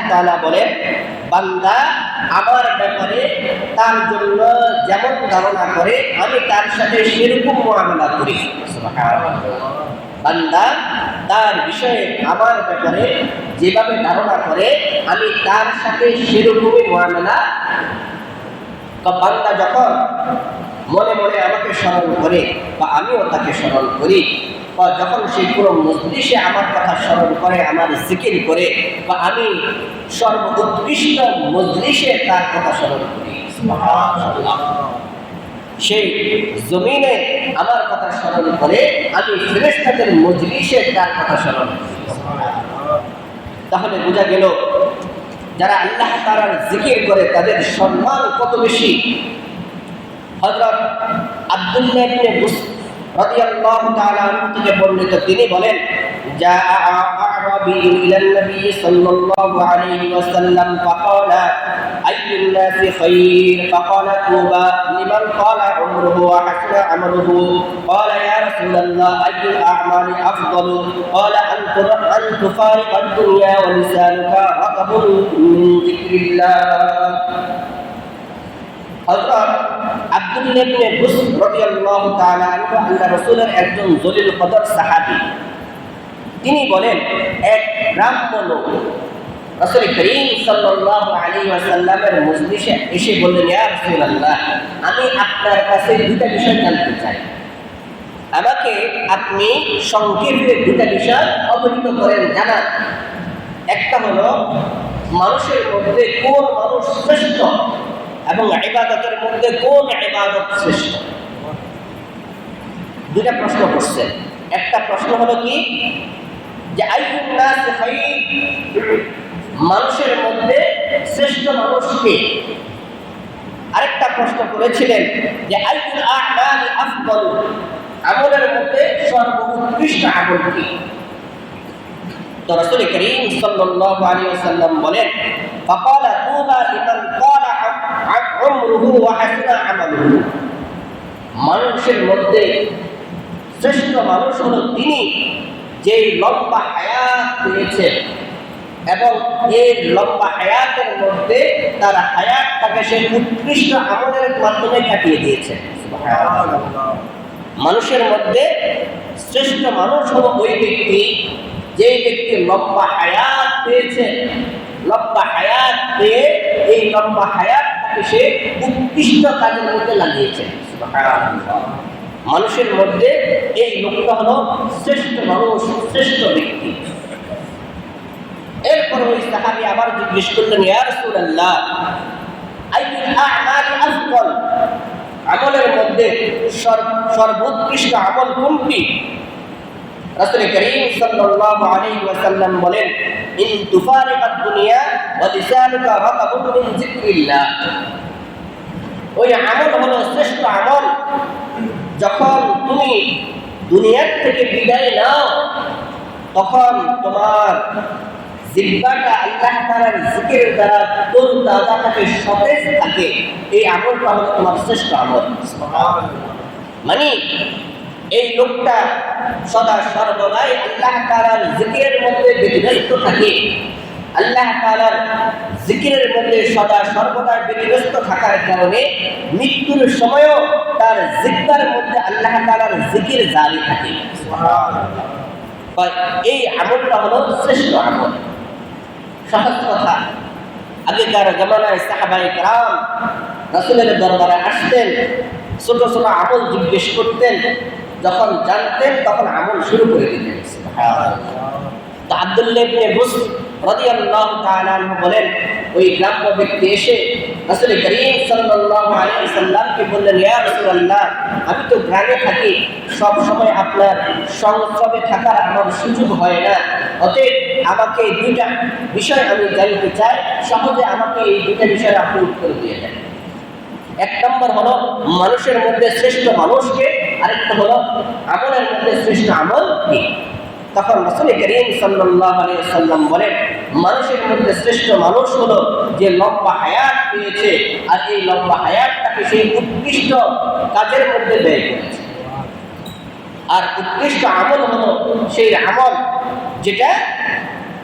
তাআলা বলেন, বান্দা আমার ব্যাপারে তার জন্য যেমন ধারণা করে আমি তার সাথে সেরকম মুআমালা করি। বান্দা তার বিষয়ে আমার ব্যাপারে যেভাবে ধারণা করে আমি তার সাথে সেরকমই মুআমালা। বান্দা যখন মনে মনে আমাকে স্মরণ করে বা আমিও তাকে স্মরণ করি, বা যখন সেই কোনো মজলিসে আমার কথা স্মরণ করে, আমার জিকির করে, বা আমি সর্বোৎকৃষ্ট মজলিসে তার কথা স্মরণ করি, সেই জমিনে আমার কথা স্মরণ করে, আমি ফেরেশতাদের মজলিসে তার কথা স্মরণ করি। তাহলে বোঝা গেল যারা আল্লাহ তাআলার জিকির করে তাদের সম্মান কত বেশি। হযরত আব্দুল্লাহ ইবনে বুসর রাদিয়াল্লাহু তাআলা আনহু থেকে বর্ণিত, তিনি বলেন, জাআ আ'রাবিয়্যুন ইলান নবী সাল্লাল্লাহু আলাইহি ওয়াসাল্লাম ফাকালা আইয়ুন নাসি খায়র ফাকালা তুবা লিমান ক্বালা উমরুহু ওয়া হাসনা আমালুহু ক্বালা ইয়া রাসূলুল্লাহ আইয়ুল আ'মালি আফদালু ক্বালা আন তুফারিকা আদ-দুনিয়া ওয়া লিসানুকা রাকাবুন মিন যিকরিল্লাহ। হযরত আব্দুল্লাহ ইবনে বুসর রাদিয়াল্লাহু তাআলা আনহু আল্লাহ রাসূলের একজন জলিল কদর সাহাবী, তিনি বলেন, এক গ্রাম্য লোক রাসূল করিম সাল্লাল্লাহু আলাইহি ওয়াসাল্লামের মজলিসে এসে বললেন, ইয়া রাসূলুল্লাহ, আমি আপনার কাছে দুটো বিষয় জানতে চাই, আমাকে আপনি সংক্ষেপে দুটো বিষয় অবহিত করেন, জানান। একটা হলো মানুষের মধ্যে কোন মানুষ শ্রেষ্ঠ এবং ইবাদতের মধ্যে কোন ইবাদত শ্রেষ্ঠ। দুটা প্রশ্ন করছেন। একটা প্রশ্ন হলো কি, যে আইয়ুন নাস খায়র, মানুষের মধ্যে শ্রেষ্ঠ মানুষ কে। আরেকটা প্রশ্ন করেছিলেন যে আইয়ুল আ'মালি আফদাল, আমলের মধ্যে সর্বোৎকৃষ্ট আমল কি। তো রাসূল করিম সাল্লাল্লাহু আলাইহি ওয়াসাল্লাম বলেন, ফাকালা তুবা লিমান ক্বালা উমরুহু ওয়া হাসনা আমালুহু, মানুষের মধ্যে শ্রেষ্ঠ মানুষ হলো তিনি যে লম্বা হায়াত পেয়েছেন এবং এই লম্বা হায়াতের মধ্যে তার হায়াতটাকে সে উৎকৃষ্ট আমলের মাধ্যমে কাটিয়ে দিয়েছে। মানুষের মধ্যে শ্রেষ্ঠ মানুষ হলো ওই ব্যক্তি যে ব্যক্তি লম্বা হায়াত পেয়েছে, লম্বা হায়াত পেয়ে এই লম্বা হায়াতটাকে সে উৎকৃষ্ট কাজের মধ্যে লাগিয়েছে। মানুষের মধ্যে এই লোকটা হলো শ্রেষ্ঠ মানুষ, শ্রেষ্ঠ ব্যক্তি। এরপর ওই সাহাবী আবার জিজ্ঞেস করলেন, ইয়া রাসূলুল্লাহ আইয়ুল আ'মালি আফদাল, আমলের মধ্যে সর্বোৎকৃষ্ট আমল কোনটি। রাসূল করিম সাল্লাল্লাহু আলাইহি ওয়াসাল্লাম বলেন, ইন তুফারিকাদ দুনিয়া ওয়া লিসানুকা রাকাবুন মিন যিকরিল্লাহ, ওই আমল হলো শ্রেষ্ঠ আমল যখন তুমি দুনিয়ার থেকে বিদায় নাও তখন তোমার জিহ্বাটা আল্লাহ তাআলার জিকিরের দ্বারা তরতাজা থাকে, সতেজ থাকে। এই আমলটা হলো তোমার শ্রেষ্ঠ আমল। মানে এই লোকটা সদা সর্বদাই আল্লাহ তাআলার জিকিরের মধ্যে ব্যতিব্যস্ত থাকে, আল্লাহ তাআলার জিকিরের মধ্যে সদা সর্বদা ব্যতিব্যস্ত থাকার কারণে মৃত্যুর সময়ও তার জিহ্বার মধ্যে আল্লাহ তাআলার জিকির জারি থাকে। এই আমলটা হলো শ্রেষ্ঠ আমল। সহজ কথা, আগেকার জামানায় সাহাবায়ে কেরাম রাসূলের দরবারে আসতেন, ছোট ছোট আমল জিজ্ঞেস করতেন, যখন জানতেন তখন আমল শুরু করে দিতেন। তো আব্দুল্লাহ ইবনে বুসর রাদিয়াল্লাহু তাআলা আনহু বলেন, ওই গ্রাম্য ব্যক্তি এসে রাসূল করিম সাল্লাল্লাহু আলাইহি ওয়াসাল্লামকে বললেন, ইয়া রাসূলুল্লাহ, আমি তো গ্রামে থাকি, সব সময় আপনার সংসবে থাকার আমার সুযোগ হয় না, অতএব আমাকে এই দুইটা বিষয় আমি জানতে চাই, সহজে আমাকে এই দুইটা বিষয় আপনি উত্তর দিয়ে দেন। এক নম্বর হলো মানুষের মধ্যে শ্রেষ্ঠ মানুষকে, আরেকটা হলো আমলের মধ্যে শ্রেষ্ঠ আমল কি। তখন রাসূল করিম সাল্লাল্লাহু আলাইহি ওয়াসাল্লাম বলেন, মানুষের মধ্যে শ্রেষ্ঠ মানুষ হলো যে লম্বা হায়াত পেয়েছে আর এই লম্বা হায়াতটাকে সেই উৎকৃষ্ট কাজের মধ্যে ব্যয় করেছে। আর উৎকৃষ্ট আমল হলো সেই আমল যেটা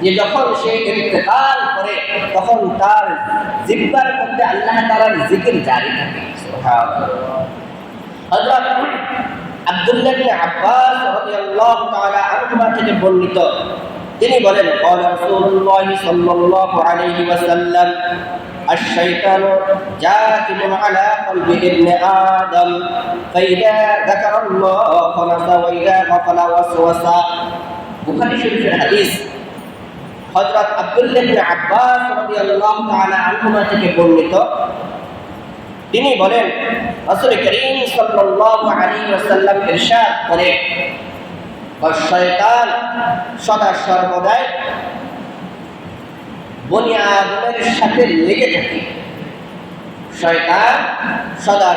যে যখন সে ইন্তেকাল করে তখন তার জিহ্বার মধ্যে আল্লাহ তাআলার জিকির জারি থাকে। সুবহানাল্লাহ। হযরত আব্দুল্লাহ ইবনে আব্বাস রাদিয়াল্লাহু তাআলা আনহুমা থেকে বর্ণিত, তিনি বলেন, ক্বালা রাসূলুল্লাহ সাল্লাল্লাহু আলাইহি ওয়াসাল্লাম, আশ-শাইতানু জাতিবুন আলা কলবি ইবনে আদম ফাইদা যাকারাল্লাহ খানাসা ওয়া ইযা গাফালা ওয়াসওয়াসা। বুখারী শরীফের হাদিস। হযরত আব্দুল্লাহ ইবনে আব্বাস রাদিয়াল্লাহু তাআলা আনহুমা থেকে বর্ণিত, তিনি বলেন, রাসূল করিম সাল্লাল্লাহু আলাইহি ওয়াসাল্লাম ইরশাদ করেন, শয়তান সদা সর্বদাই বনি আদমের সাথে লেগে থাকে। শয়তান সদা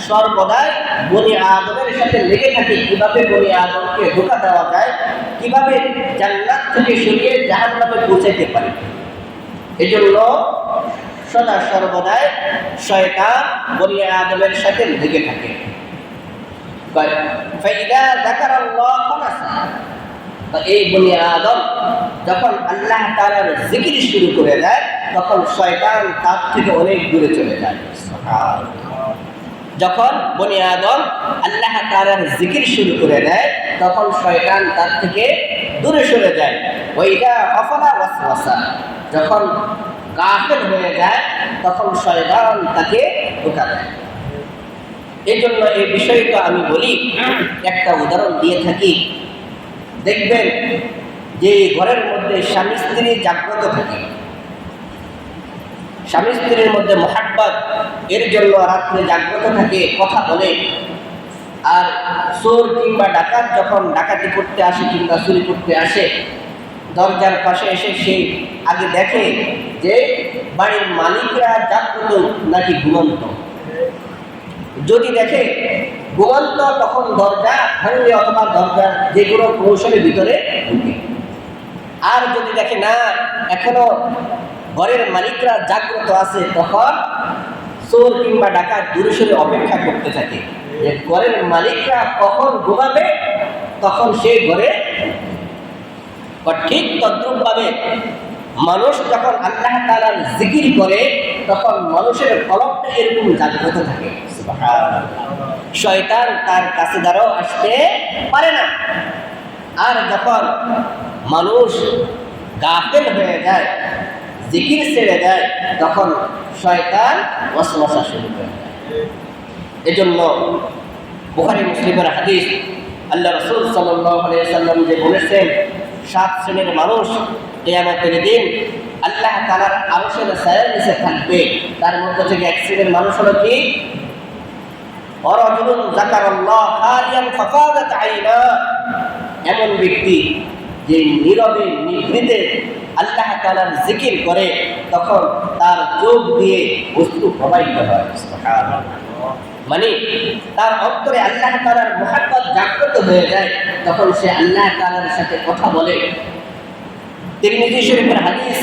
সর্বদাই বনি আদমের সাথে লেগে থাকে, কিভাবে বনি আদমকে ধোঁকা দেওয়া যায়, কিভাবে জান্নাত থেকে সরিয়ে জাহান্নামে পৌঁছাইতে পারে। এজন্য সদা সর্বদাই শয়তান বনি আদমের সাথে লেগে থাকে। ফাইদা যাকারাল্লাহ খানাসা, এই বনি আদম যখন আল্লাহ তাআলার জিকির শুরু করে দেয় তখন শয়তান তার থেকে অনেক দূরে চলে যায়। যখন বনি আদম আল্লাহ তাআলার জিকির শুরু করে দেয় তখন শয়তান তার থেকে দূরে সরে যায়। ওইটা গাফালা ওয়াসওয়াসা, যখন গাফিল হয়ে যায় তখন শয়তান তাকে ধোঁকা দেয়। এই জন্য এই বিষয়টা আমি বলি, একটা উদাহরণ দিয়ে থাকি। দেখবেন যে ঘরের মধ্যে স্বামী স্ত্রী জাগ্রত থাকে, স্বামী স্ত্রীর মধ্যে মহাব্বত, এর জন্য রাত্রে জাগ্রত থাকে, কথা বলে। আর চোর কিংবা ডাকাত যখন ডাকাতি করতে আসে কিংবা চুরি করতে আসে, দরজার পাশে এসে সে আগে দেখে যে বাড়ির মালিকরা জাগ্রত নাকি ঘুমন্ত। যদি দেখে ঘুমন্ত তখন দরজা ভাঙলে অথবা দরজার যে কোনো কৌশলের ভিতরে ঢুকে। আর যদি দেখে না এখনো ঘরের মালিকরা জাগ্রত আছে, তখন চোর কিংবা ডাকাত দূরে সরে অপেক্ষা করতে থাকে যে ঘরের মালিকরা কখন ঘুমাবে তখন সে ঘরে। ঠিক তদ্রূপভাবে মানুষ যখন আল্লাহ তাআলার জিকির করে তখন মানুষের কলবটা এরকম জাগ্রত থাকে। শয়তান তার কাছে দ্বারাও আসতে পারে না। আর যখন মানুষ গাফিল হয়ে যায়, জিকির ছেড়ে দেয়, তখন শয়তান ওয়াসওয়াসা শুরু করে দেয়। এজন্য বুখারী মুসলিমের হাদিস, আল্লাহ রাসূল সাল্লাল্লাহু আলাইহি ওয়াসাল্লাম যে বলেছেন, 7 শ্রেণীর মানুষ কিয়ামতের দিন আল্লাহ তাআলার আরশের ছায়ার নিচে থাকবে। তার মধ্যে থেকে এক শ্রেণীর মানুষ হলো কি, ওয়ারাজুলুন যাকারাল্লাহ খালিয়ান ফাফাদাত আইনা, এমন ব্যক্তি যে নীরবে নিভৃতে আল্লাহ তাআলার জিকির করে তখন তার চোখ দিয়ে অশ্রু প্রবাহিত হয়। সুবহানাল্লাহ। মানে তার অন্তরে আল্লাহ তাআলার মুহাব্বত জাগ্রত হয়ে যায়, তখন সে আল্লাহ তাআলার সাথে কথা বলে। তিরমিজি শরীফের হাদিস,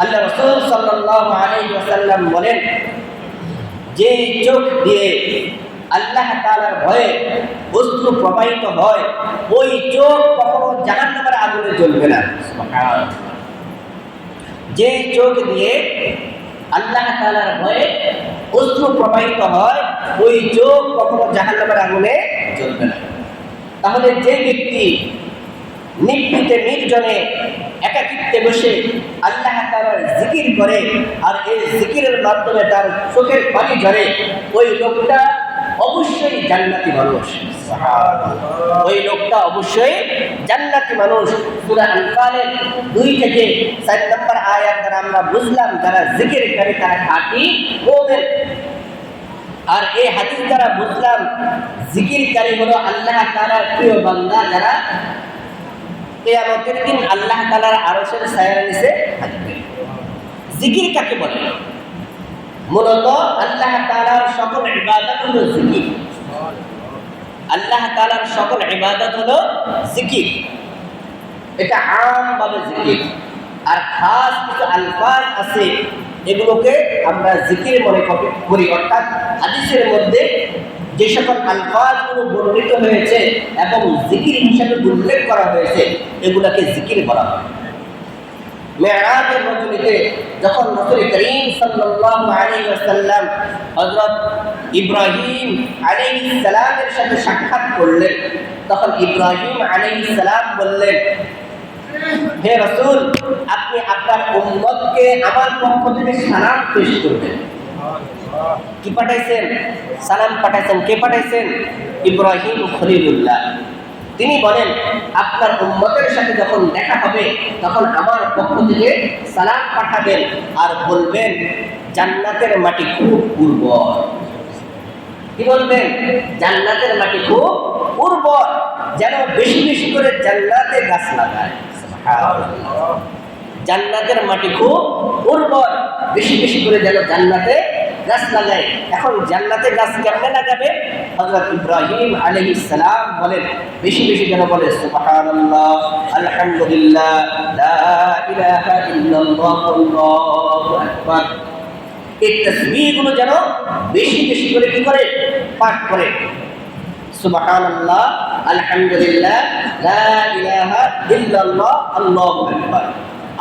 আল্লাহ রাসূল সাল্লাল্লাহু আলাইহি ওয়াসাল্লাম বলেন, যে চোখ দিয়ে আল্লাহ তাআলার ভয়ে অশ্রু প্রবাহিত হয় ওই চোখ কখনো জাহান্নামের আগুনে জ্বলবে না। সুবহানাল্লাহ। যে চোখ দিয়ে আল্লাহ তাআলার ভয়ে অশ্রু প্রবাহিত হয় ওই চোখ কখনো জাহান্নামের আগুনে জ্বলবে না। তাহলে যে ব্যক্তি নিভৃতে নির্জনে একাকিত্বে বসে আল্লাহ তাআলার জিকির করে আর এই জিকিরের মাধ্যমে তার চোখের পানি ঝরে, ওই লোকটা অবশ্যই জান্নাতি মানুষ। ওই লোকটা অবশ্যই জান্নাতি মানুষ। সূরা আনফালের 2 থেকে 4 নম্বর আয়াত দ্বারা আমরা বুঝলাম যারা জিকির করে তারা খাঁটি মুমিন। আর এই হাদিস দ্বারা বুঝলাম জিকিরকারী হলো আল্লাহ তাআলার প্রিয় বান্দা, যারা কিয়ামতের দিন আল্লাহ তাআলার আরশের ছায়ার নিচে থাকবে। জিকির কাকে বলে? মূলত আল্লাহ তাআলার সকল ইবাদত হলো জিকির। আল্লাহ তাআলার সকল ইবাদত হলো জিকির। এটা আমভাবে জিকির। আর খাস কিছু আলফাজ আছে, এগুলোকে আমরা জিকির মনে করি। অর্থাৎ হাদিসের মধ্যে যে সকল আলফাজগুলো বর্ণিত হয়েছে এবং জিকির হিসাবে উল্লেখ করা হয়েছে এগুলাকে জিকির বলা হয়। মেরাজের রজনীতে যখন রাসূল করিম সাল্লাল্লাহু আলাইহি ওয়াসাল্লাম হযরত ইব্রাহিম আলাইহিস সালামের সাথে সাক্ষাৎ করলেন, তখন ইব্রাহিম আলাইহিস সালাম বললেন, হে রাসূল, আপনি আপনার উম্মতকে আমার পক্ষ থেকে সালাম পেশ করবেন। কি পাঠাইছেন? সালাম পাঠাইছেন। কে পাঠাইছেন? ইব্রাহিম খলিলুল্লাহ। তিনি বলেন, আপনার উম্মতের সাথে যখন দেখা হবে তখন আমার পক্ষ থেকে সালাম পাঠাবেন আর বলবেন, জান্নাতের মাটি খুব উর্বর। কি বলবেন? জান্নাতের মাটি খুব উর্বর, যেন বেশি বেশি করে জান্নাতে গাছ লাগায়। জান্নাতের মাটি খুব উর্বর, বেশি বেশি করে যেন জান্নাতে গাছ লাগায়। এখন জান্নাতে গাছ কেমনে লাগাবে? হযরত ইব্রাহিম আলাইহিস সালাম বলেন, বেশি বেশি যেন বলে সুবহানাল্লাহ, আলহামদুলিল্লাহ, লা ইলাহা ইল্লাল্লাহ, আল্লাহু আকবার। এই তাসবিহগুলো যেন বেশি বেশি করে কি করে? পাঠ করে। সুবহানাল্লাহ, আলহামদুলিল্লাহ, লা ইলাহা ইল্লাল্লাহ, আল্লাহু আকবার।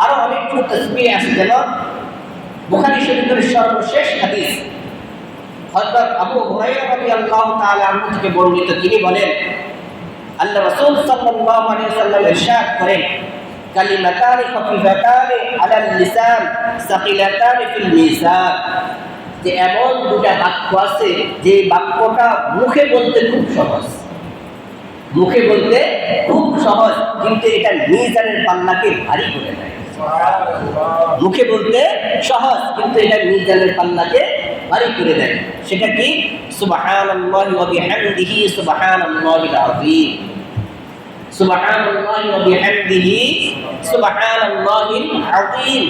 আরো অনেকগুলো তাসবিহ আছে, যেমন বুখারী শরীফের সর্বশেষ হাদিস হযরত আবু হুরায়রা রাদিয়াল্লাহু তাআলা আনহু থেকে বর্ণিত, তিনি বলেন, আল্লাহ রাসূল সাল্লাল্লাহু আলাইহি ওয়াসাল্লাম ইরশাদ করেন, কালিমাতানি খাফিফাতানি আলাল লিসান সাকিলাতানি ফিল মিজান। যে এমন দুটা বাক্য আছে যে বাক্যটা মুখে বলতে খুব সহজ, মুখে বলতে খুব সহজ, কিন্তু এটা মিজানের পাল্লাকে ভারী করে দেয়। মুখে বলতে সহজ, কিন্তু এটা মিজানের পাল্লাকে ভারী করে দেয়। সেটা কি? সুবহানাল্লাহি ওয়া বিহামদিহি সুবহানাল্লাহিল আযীম। সুবহানাল্লাহি ওয়া বিহামদিহি সুবহানাল্লাহিল আযীম।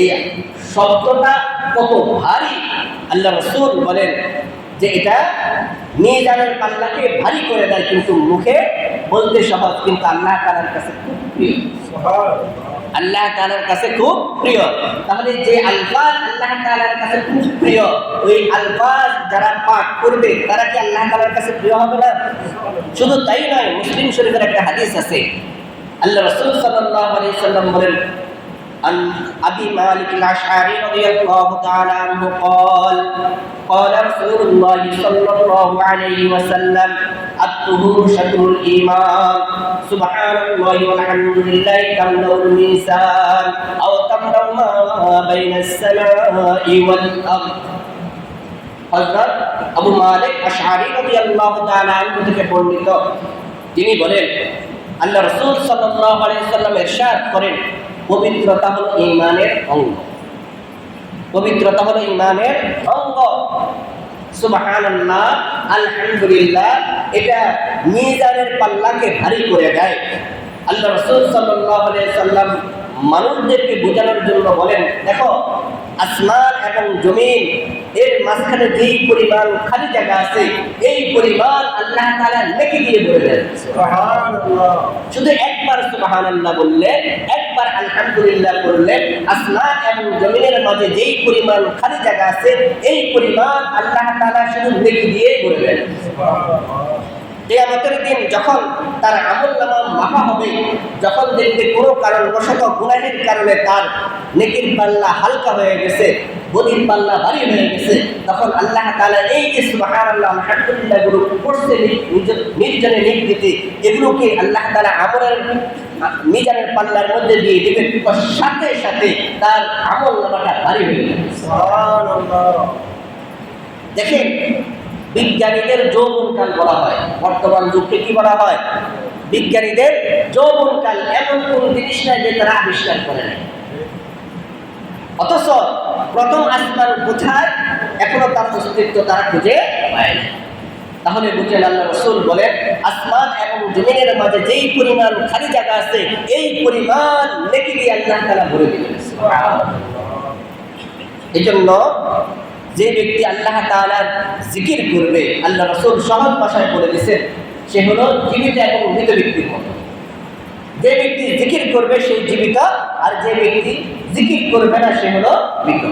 এই শব্দটা কত ভারী! আল্লাহ রাসূল বলেন যে এটা মিজানের পাল্লাকে ভারী করে দেয়, কিন্তু মুখে বলতে সহজ, কিন্তু আল্লাহ তাআলার কাছে খুব প্রিয়। আল্লাহ তাআলার কাছে খুব প্রিয়। তাহলে যে আলফাজ আল্লাহ তাআলার কাছে খুব প্রিয়, ওই আলফাজ যারা পাঠ করবে তারা কি আল্লাহ তাআলার কাছে প্রিয় হবে না? শুধু তাই নয়, মুসলিম শরীফের একটা হাদিস আছে, আল্লাহ রাসূল সাল্লাল্লাহু আলাইহি ওয়াসাল্লাম বলেন, عن أبي مالك الأشعري رضي الله تعالى عنه قال قال رسول الله صلى الله عليه وسلم الطهور شطر الإيمان سبحان الله والحمد لله تملأ الميزان أو تملأ ما بين السماء والأرض। হযরত আবু মালিক আশআরী রাদিয়াল্লাহু তাআলা আনহু থেকে বর্ণিত, তিনি বলেন, আল্লাহ রাসূল সাল্লাল্লাহু আলাইহি ওয়াসাল্লাম ইরশাদ করেন, পবিত্রতা হলো ঈমানের অঙ্গ। পবিত্রতা হলো ঈমানের অঙ্গ। সুবহানাল্লাহ, আলহামদুলিল্লাহ, এটা মিজানের পাল্লাকে ভারী করে দেয়। আল্লাহ রাসূল সাল্লাল্লাহু আলাইহি ওয়াসাল্লাম মানুষদেরকে বোঝানোর জন্য বলেন, দেখো, আসমান এবং জমিন এর মাঝখানে যেই পরিমাণ খালি জায়গা আছে, এই পরিমাণ আল্লাহ তাআলা নেকি দিয়ে ভরে দেন। সুবহানাল্লাহ। শুধু একবার সুবহানাল্লাহ বললে, একবার আলহামদুলিল্লাহ বললে, আসমান এবং জমিনের মাঝে যেই পরিমাণ খালি জায়গা আছে, এই পরিমাণ আল্লাহ তাআলা শুধু নেকি দিয়ে ভরে দেন। কিয়ামতের দিন যখন তার আমলনামা মাপা হবে, যখন দেখবে কোনো কারণবশত গুনাহের কারণে তার নেকির পাল্লা হালকা হয়ে গেছে, বদির পাল্লা ভারী হয়ে গেছে, তখন আল্লাহ তাআলা এই যে সুবহানাল্লাহ, আলহামদুলিল্লাহ গুলো করছে নির্জনে নির্দিতে, এগুলোকে আল্লাহ তাআলা আমলের মিজানের পাল্লার মধ্যে দিয়ে দিবেন, সাথে সাথে তার আমলনামাটা ভারী হয়ে যাবে। সুবহানাল্লাহ। দেখেন, বিজ্ঞানীদের যৌবনকাল বলা হয়, বর্তমান যুগকে কি বলা হয়? বিজ্ঞানীদের যৌবনকাল। এমন কোন জিনিস নাই যে তারা আবিষ্কার করে নাই, অথচ প্রথম আসমান কোথায় এখনো তার অস্তিত্ব তারা খুঁজে পায় না। তাহলে বুঝলেন, আল্লাহ রাসূল বলেন, আসমান এবং জমিনের মাঝে যেই পরিমাণ খালি জায়গা আছে, এই পরিমাণ নেকি দিয়ে আল্লাহ তাআলা ভরে দিবেন। এজন্য যে ব্যক্তি আল্লাহ তাআলার জিকির করবে, আল্লাহ রাসূল সহজ ভাষায় বলে দিয়েছেন, সে হলো জীবিত এবং মৃত ব্যক্তির মতো। যে ব্যক্তি জিকির করবে সে জীবিত, আর যে ব্যক্তি জিকির করবে না সে হলো মৃত।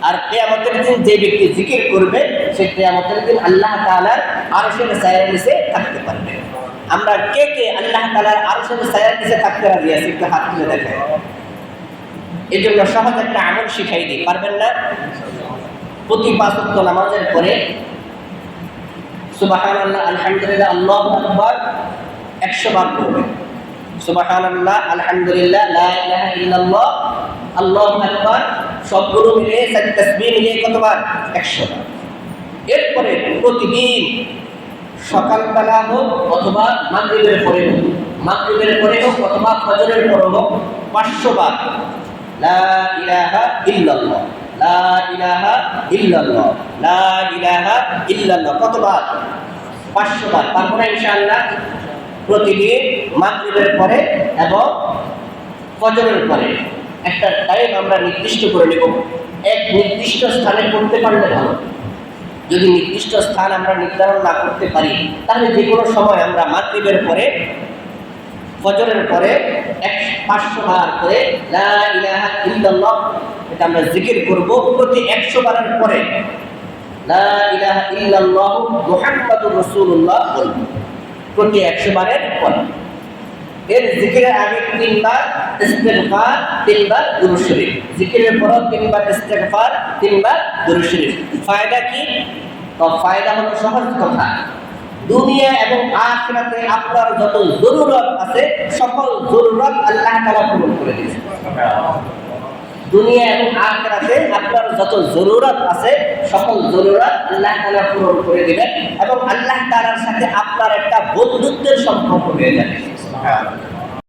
আর কিয়ামতের দিন যে ব্যক্তি জিকির করবে সে কিয়ামতের দিন আল্লাহ তাআলার আরশের ছায়ার নিচে থাকতে পারবে। আমরা কে কে আল্লাহ তাআলার আরশের ছায়ার নিচে থাকতে রাজি আছি? একটু হাত তুলে দেখাই। এই জন্য সহজ একটা আমল শিখাই দিই, পারবেন না? প্রতি 5 ওয়াক্ত নামাজের পরে সুবহানাল্লাহ আলহামদুলিল্লাহ আল্লাহু আকবার 100 বার পড়বেন। সুবহানাল্লাহ আলহামদুলিল্লাহ লা ইলাহা ইল্লাল্লাহ আল্লাহু আকবার সবগুলো মিলে তাসবিহ মিলে কতবার? 100 বার। এরপরে প্রতিদিন সকালবেলা হোক অথবা মাগরিবের পরে হোক, মাগরিবের পরে হোক অথবা ফজরের পরে হোক 500 বার লা ইলাহা ইল্লাল্লাহ লা ইলাহা ইল্লাল্লাহ লা ইলাহা ইল্লাল্লাহ কতবার? 500 বার। তারপরে ইনশাআল্লাহ প্রতিদিন মাগরিবের পরে এবং ফজরের পরে একটা টাইম আমরা নির্দিষ্ট করে নেব। এক নির্দিষ্ট স্থানে করতে পারলে ভালো। যদি নির্দিষ্ট স্থান আমরা নির্ধারণ না করতে পারি তাহলে যে কোনো সময় আমরা মাগরিবের পরে ফজরের পরে 500 বার করে লা ইলাহা ইল্লাল্লাহ এটা আমরা জিকির করব। প্রতি 100 বারের পরে লা ইলাহা ইল্লাল্লাহ মুহাম্মাদুর রাসূলুল্লাহ বলব, প্রতি 100 বারের পরে। এর জিকিরের আগে 3 বার ইস্তিগফার, 3 বার দুরূদ শরীফ, জিকিরের পর 3 বার ইস্তিগফার, 3 বার দুরূদ শরীফ। ফায়দা কি? তো ফায়দা হলো সহজ কথা, দুনিয়া এবং আখিরাতে আপনার যত জরুরত আছে সকল জরুরত আল্লাহ তাআলা পূরণ করে দিয়েছেন। দুনিয়া এবং আখিরাতে আপনার যত জরুরত আছে সকল জরুরত আল্লাহ তাআলা পূরণ করে দিবেন এবং আল্লাহ তাআলার সাথে আপনার একটা বন্ধুত্বের সম্পর্ক হয়ে যাবে।